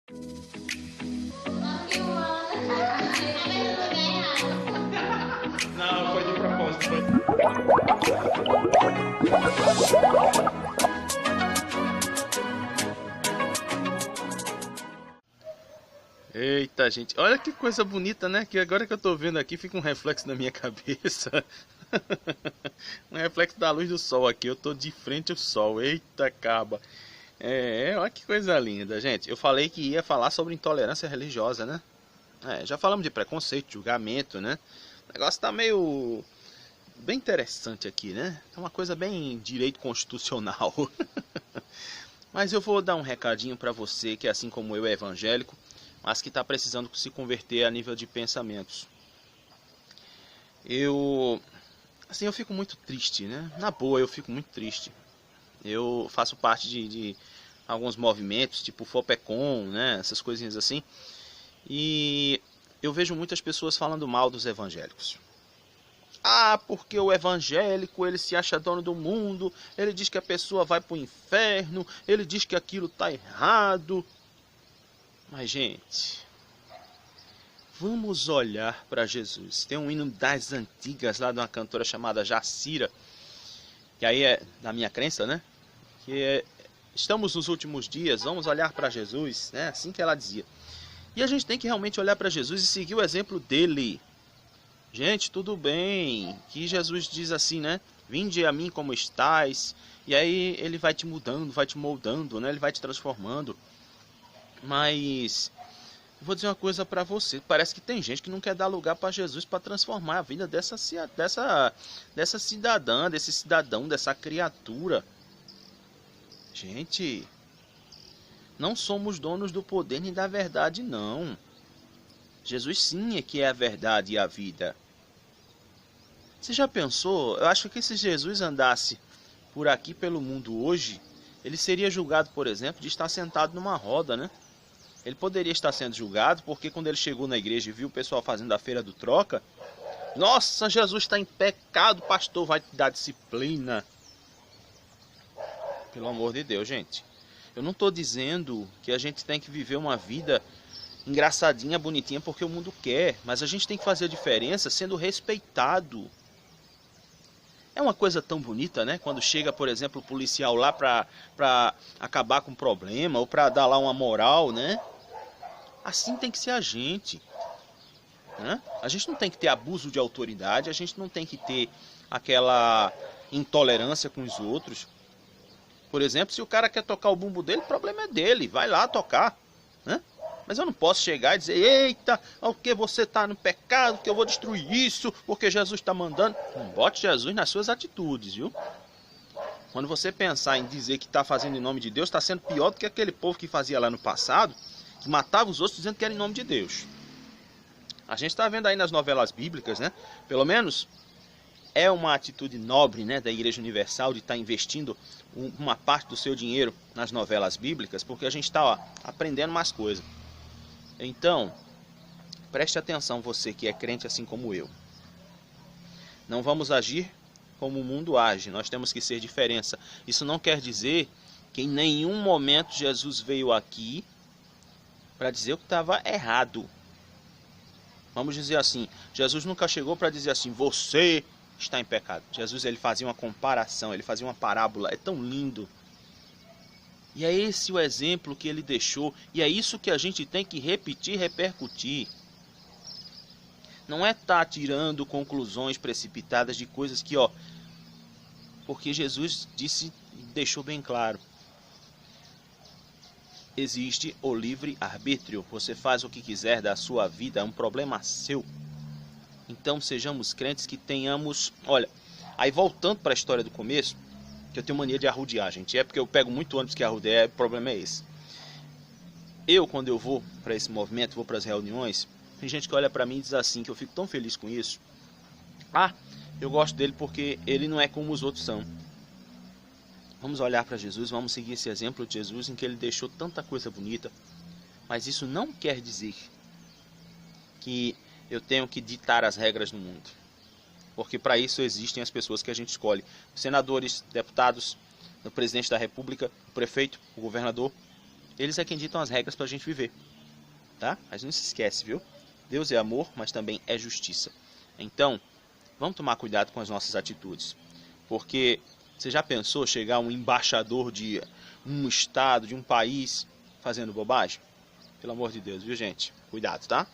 Não, foi de propósito. Eita, gente, olha que coisa bonita, né? Que agora que eu tô vendo aqui, fica um reflexo na minha cabeça. Um reflexo da luz do sol aqui, eu tô de frente ao sol. Eita, caba. Olha que coisa linda, gente. Eu falei que ia falar sobre intolerância religiosa, né? Já falamos de preconceito, julgamento, né? O negócio tá meio bem interessante aqui, né? É uma coisa bem direito constitucional. Mas eu vou dar um recadinho para você que, assim como eu, é evangélico, mas que está precisando se converter a nível de pensamentos. Eu fico muito triste, né? Na boa, eu fico muito triste. Eu faço parte de alguns movimentos, tipo Fopecon, né? Essas coisinhas assim. E eu vejo muitas pessoas falando mal dos evangélicos. Ah, porque o evangélico, ele se acha dono do mundo, ele diz que a pessoa vai para o inferno, ele diz que aquilo está errado. Mas, gente, vamos olhar para Jesus. Tem um hino das antigas lá de uma cantora chamada Jacira, que aí é da minha crença, né? Que é: estamos nos últimos dias, vamos olhar para Jesus, né? Assim que ela dizia. E a gente tem que realmente olhar para Jesus e seguir o exemplo dele. Gente, tudo bem, que Jesus diz assim, né? Vinde a mim como estais. E aí ele vai te mudando, vai te moldando, né? Ele vai te transformando. Mas vou dizer uma coisa para você. Parece que tem gente que não quer dar lugar para Jesus para transformar a vida dessa cidadã, desse cidadão, dessa criatura. Gente, não somos donos do poder nem da verdade, não. Jesus sim é que é a verdade e a vida. Você já pensou? Eu acho que se Jesus andasse por aqui pelo mundo hoje, ele seria julgado, por exemplo, de estar sentado numa roda, né? Ele poderia estar sendo julgado porque quando ele chegou na igreja e viu o pessoal fazendo a feira do troca, nossa, Jesus está em pecado, pastor, vai te dar disciplina. Pelo amor de Deus, gente. Eu não estou dizendo que a gente tem que viver uma vida engraçadinha, bonitinha, porque o mundo quer, mas a gente tem que fazer a diferença sendo respeitado. É uma coisa tão bonita, né? Quando chega, por exemplo, o policial lá para acabar com o problema, ou para dar lá uma moral, né? Assim tem que ser a gente, né? A gente não tem que ter abuso de autoridade, a gente não tem que ter aquela intolerância com os outros. Por exemplo, se o cara quer tocar o bumbo dele, o problema é dele, vai lá tocar, né? Mas eu não posso chegar e dizer: eita, o que você está no pecado, que eu vou destruir isso, porque Jesus está mandando. Não bote Jesus nas suas atitudes, viu? Quando você pensar em dizer que está fazendo em nome de Deus, está sendo pior do que aquele povo que fazia lá no passado, que matava os outros dizendo que era em nome de Deus. A gente está vendo aí nas novelas bíblicas, né? Pelo menos é uma atitude nobre, né, da Igreja Universal de estar investindo uma parte do seu dinheiro nas novelas bíblicas, porque a gente está aprendendo mais coisas. Então, preste atenção, você que é crente assim como eu. Não vamos agir como o mundo age, nós temos que ser diferença. Isso não quer dizer que em nenhum momento Jesus veio aqui para dizer o que estava errado. Vamos dizer assim, Jesus nunca chegou para dizer assim: você está em pecado. Jesus, ele fazia uma comparação, ele fazia uma parábola, é tão lindo. E é esse o exemplo que ele deixou, e é isso que a gente tem que repetir e repercutir. Não é estar tirando conclusões precipitadas de coisas que, porque Jesus disse, deixou bem claro: existe o livre-arbítrio, você faz o que quiser da sua vida, é um problema seu. Então sejamos crentes que tenhamos... Olha, aí voltando para a história do começo, que eu tenho mania de arrodear, gente. É porque eu pego muito ônibus que arrodeia, o problema é esse. Eu, quando eu vou para esse movimento, vou para as reuniões, tem gente que olha para mim e diz assim, que eu fico tão feliz com isso: ah, eu gosto dele porque ele não é como os outros são. Vamos olhar para Jesus, vamos seguir esse exemplo de Jesus, em que ele deixou tanta coisa bonita. Mas isso não quer dizer que eu tenho que ditar as regras do mundo, porque para isso existem as pessoas que a gente escolhe: senadores, deputados, o presidente da república, o prefeito, o governador. Eles é quem ditam as regras para a gente viver, tá? Mas não se esquece, viu? Deus é amor, mas também é justiça. Então, vamos tomar cuidado com as nossas atitudes. Porque você já pensou chegar um embaixador de um estado, de um país, fazendo bobagem? Pelo amor de Deus, viu, gente? Cuidado, tá?